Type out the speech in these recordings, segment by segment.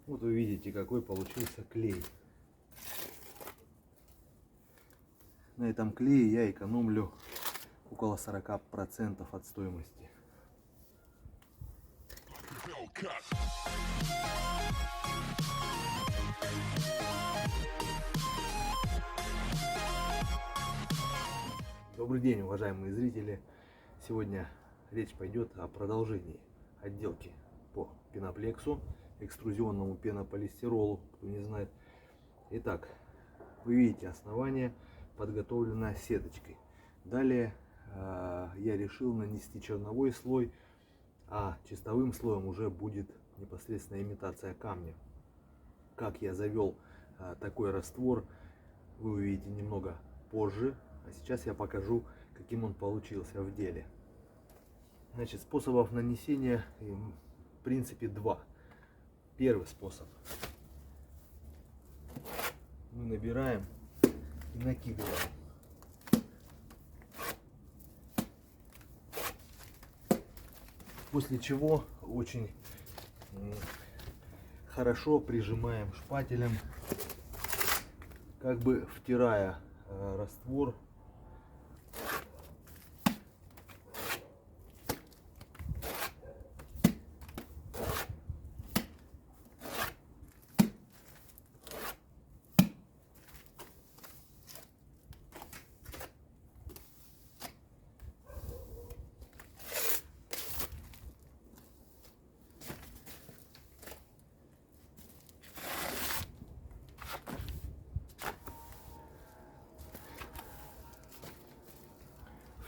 Вот вы видите, какой получился клей. На этом клее я экономлю около 40% от стоимости. Добрый день, уважаемые зрители! Сегодня речь пойдет о продолжении отделки по пеноплексу, экструзионному пенополистиролу, кто не знает. Итак, вы видите основание, подготовленное сеточкой. Далее я решил нанести черновой слой, а чистовым слоем уже будет непосредственно имитация камня. Как я завел такой раствор, вы увидите немного позже. А сейчас я покажу, каким он получился в деле. Значит, способов нанесения в принципе два. Первый способ. Мы набираем и накидываем. После чего очень хорошо прижимаем шпателем, как бы втирая раствор .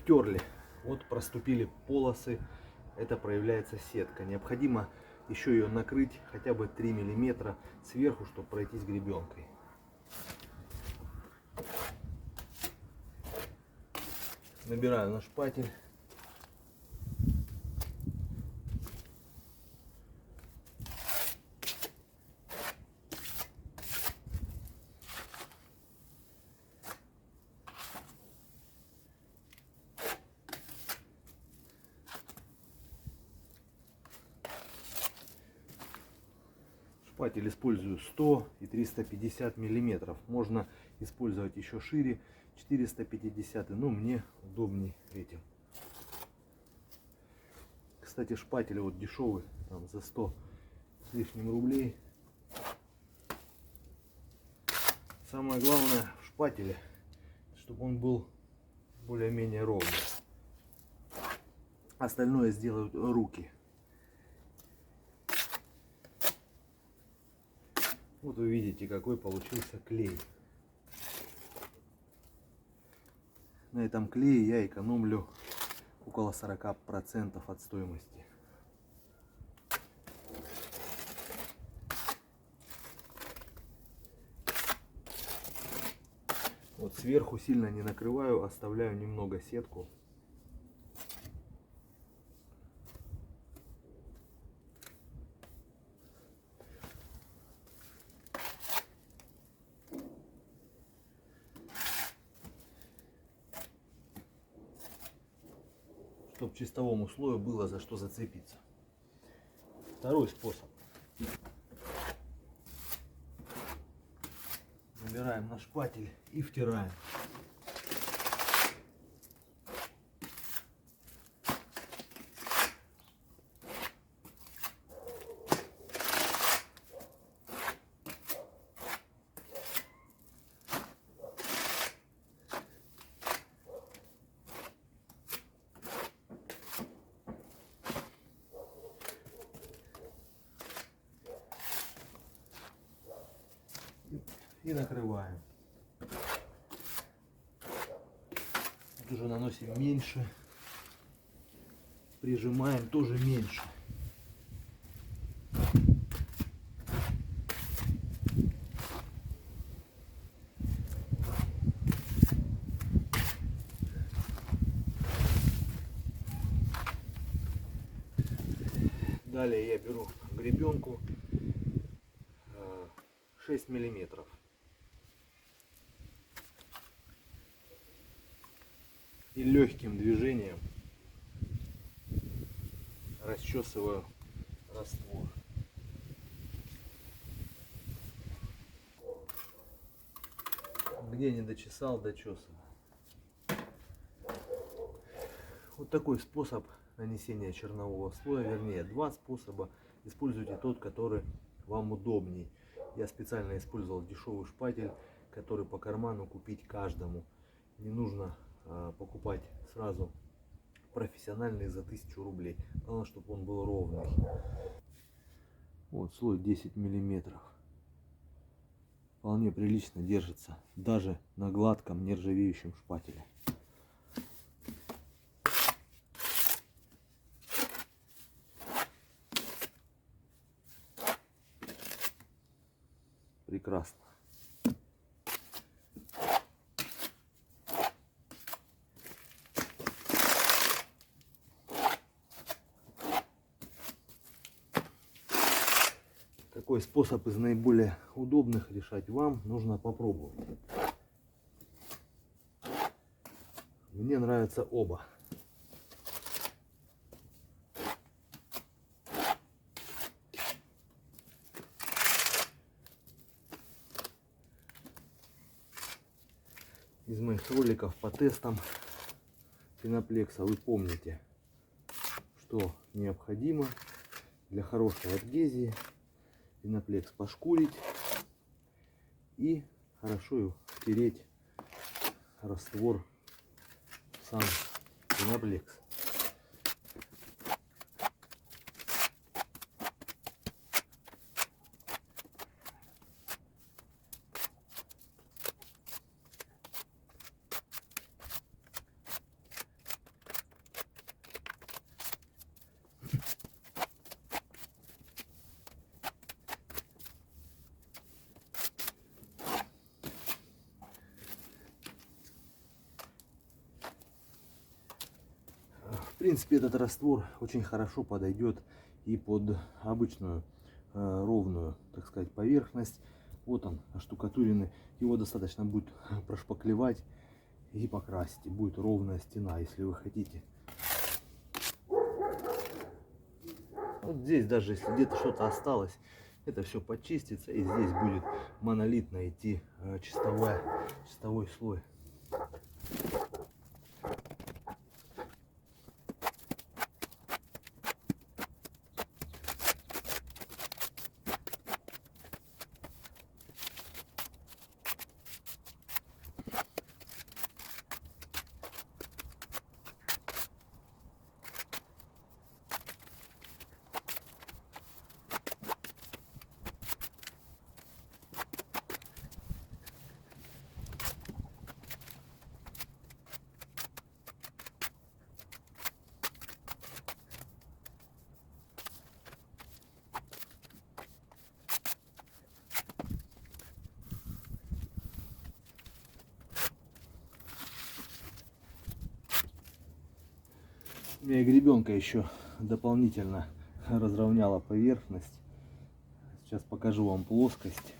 Втерли, вот проступили полосы, это проявляется сетка. Необходимо еще ее накрыть хотя бы 3 мм сверху, чтобы пройтись гребенкой. Набираю на шпатель. Шпатель использую 100 и 350 миллиметров. Можно использовать еще шире, 450, но мне удобнее этим. Кстати, шпатель вот дешевый, там за 100 с лишним рублей. Самое главное в шпателе, чтобы он был более-менее ровный. Остальное сделают руки. Вот вы видите, какой получился клей. На этом клее я экономлю около 40% от стоимости. Вот сверху сильно не накрываю, оставляю немного сетку. Чтобы чистовому слою было за что зацепиться. Второй способ. Набираем на шпатель и втираем. И накрываем. Тут уже наносим меньше, прижимаем тоже меньше. Далее я беру гребенку 6 миллиметров. И легким движением расчесываю раствор. Где не дочесал, дочесываю. Вот такой способ нанесения чернового слоя, вернее, два способа. Используйте тот, который вам удобней. Я специально использовал дешевый шпатель, который по карману купить каждому. Не нужно покупать сразу профессиональный за 1000 рублей. Главное, чтобы он был ровный. Вот слой 10 миллиметров. Вполне прилично держится даже на гладком нержавеющем шпателе. Прекрасно. Какой способ из наиболее удобных решать вам, нужно попробовать. Мне нравятся оба. Из моих роликов по тестам пеноплекса вы помните, что необходимо для хорошей адгезии. Пеноплекс пошкурить и хорошо втереть раствор в сам пеноплекс. В принципе, этот раствор очень хорошо подойдет и под обычную ровную, так сказать, поверхность. Вот он, оштукатуренный. Его достаточно будет прошпаклевать и покрасить. И будет ровная стена, если вы хотите. Вот здесь даже если где-то что-то осталось, это все почистится, и здесь будет монолитно идти чистовой слой. У меня гребенка еще дополнительно разровняла поверхность. Сейчас покажу вам плоскость.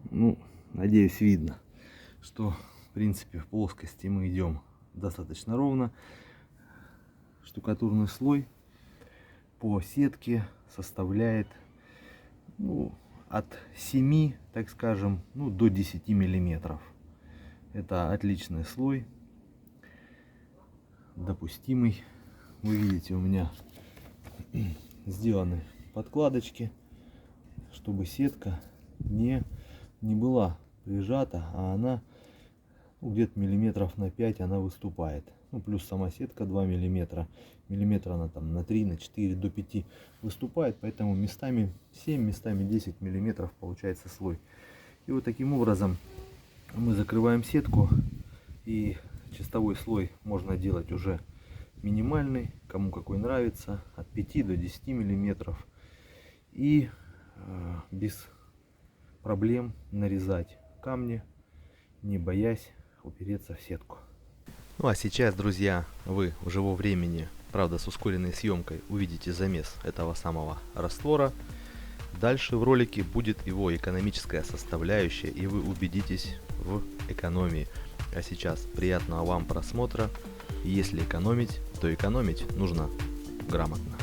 Ну, надеюсь, видно, что в принципе в плоскости мы идем достаточно ровно. Штукатурный слой по сетке составляет от 7, так скажем, до 10 миллиметров. Это отличный слой, допустимый. Вы видите, у меня сделаны подкладочки, чтобы сетка не была прижата, а она где-то миллиметров на 5 она выступает. Плюс сама сетка 2 миллиметра. Миллиметра она там на 3, на 4, до 5 выступает. Поэтому местами 7, местами 10 миллиметров получается слой. И вот таким образом мы закрываем сетку. И чистовой слой можно делать уже минимальный, кому какой нравится, от 5 до 10 миллиметров. И без проблем нарезать камни, не боясь упереться в сетку. Ну а сейчас, друзья, вы в живом времени, правда с ускоренной съемкой, увидите замес этого самого раствора. Дальше в ролике будет его экономическая составляющая, и вы убедитесь в экономии. А сейчас приятного вам просмотра. Если экономить, то экономить нужно грамотно.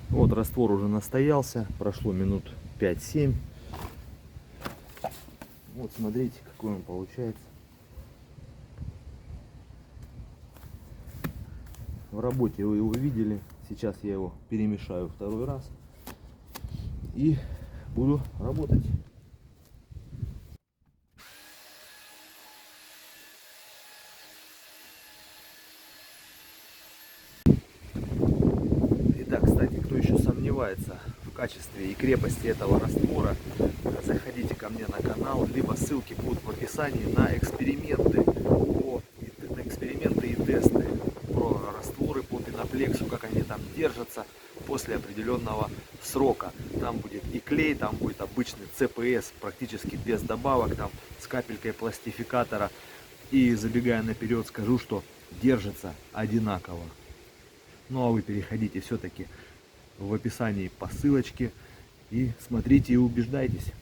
Вот раствор уже настоялся, прошло минут 5-7. Вот смотрите, какой он получается. В работе вы его видели. Сейчас я его перемешаю второй раз и буду работать. Кстати, кто еще сомневается в качестве и крепости этого раствора, заходите ко мне на канал, либо ссылки будут в описании на эксперименты и тесты про растворы по пеноплексу, как они там держатся после определенного срока. Там будет и клей, там будет обычный ЦПС, практически без добавок, там с капелькой пластификатора. И забегая наперед, скажу, что держится одинаково. Ну а вы переходите все-таки в описании по ссылочке и смотрите и убеждайтесь.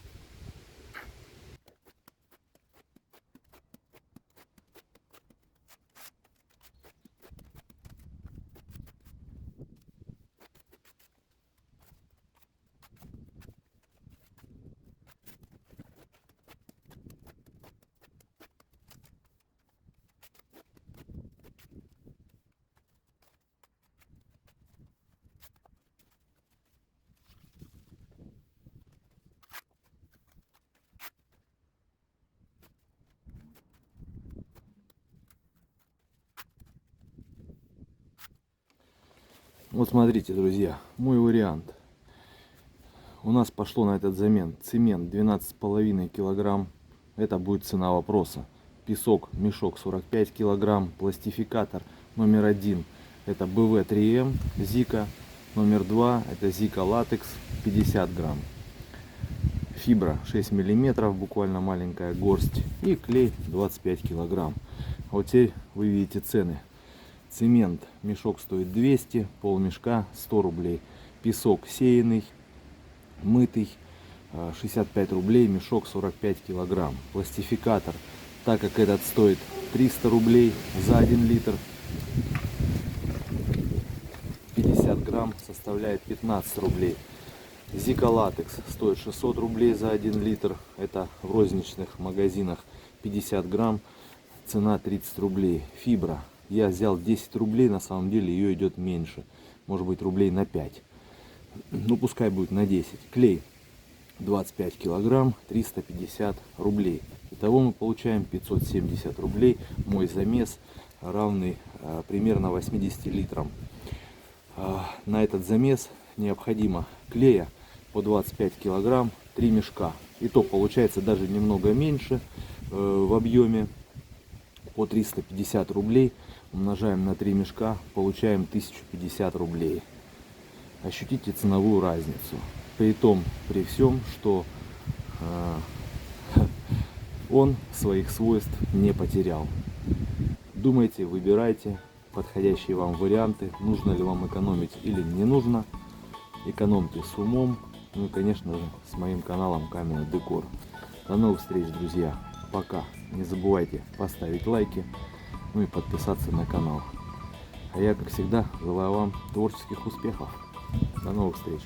Вот смотрите, друзья, мой вариант. У нас пошло на этот замен цемент 12,5 килограмм. Это будет цена вопроса. Песок, мешок 45 килограмм. Пластификатор номер 1 это БВ3М Зика. Номер 2 это Зика латекс 50 грамм. Фибра 6 миллиметров, буквально маленькая горсть. И клей 25 килограмм. Вот теперь вы видите цены. Цемент, мешок стоит 200, полмешка 100 рублей. Песок сеянный, мытый 65 рублей, мешок 45 килограмм. Пластификатор, так как этот стоит 300 рублей за 1 литр, 50 грамм составляет 15 рублей. Зика латекс стоит 600 рублей за 1 литр, это в розничных магазинах. 50 грамм, цена 30 рублей. Фибра, я взял 10 рублей, на самом деле ее идет меньше, может быть рублей на 5, ну пускай будет на 10. Клей 25 килограмм, 350 рублей. Итого мы получаем 570 рублей. Мой замес равный примерно 80 литрам. На этот замес необходимо клея по 25 килограмм 3 мешка. И то получается даже немного меньше в объеме. По 350 рублей умножаем на 3 мешка, получаем 1050 рублей. Ощутите ценовую разницу. При всем, что он своих свойств не потерял. Думайте, выбирайте подходящие вам варианты, нужно ли вам экономить или не нужно. Экономьте с умом. Ну и, конечно же, с моим каналом Каменный Декор. До новых встреч, друзья. Пока. Не забывайте поставить лайки, ну и подписаться на канал. А я, как всегда, желаю вам творческих успехов. До новых встреч.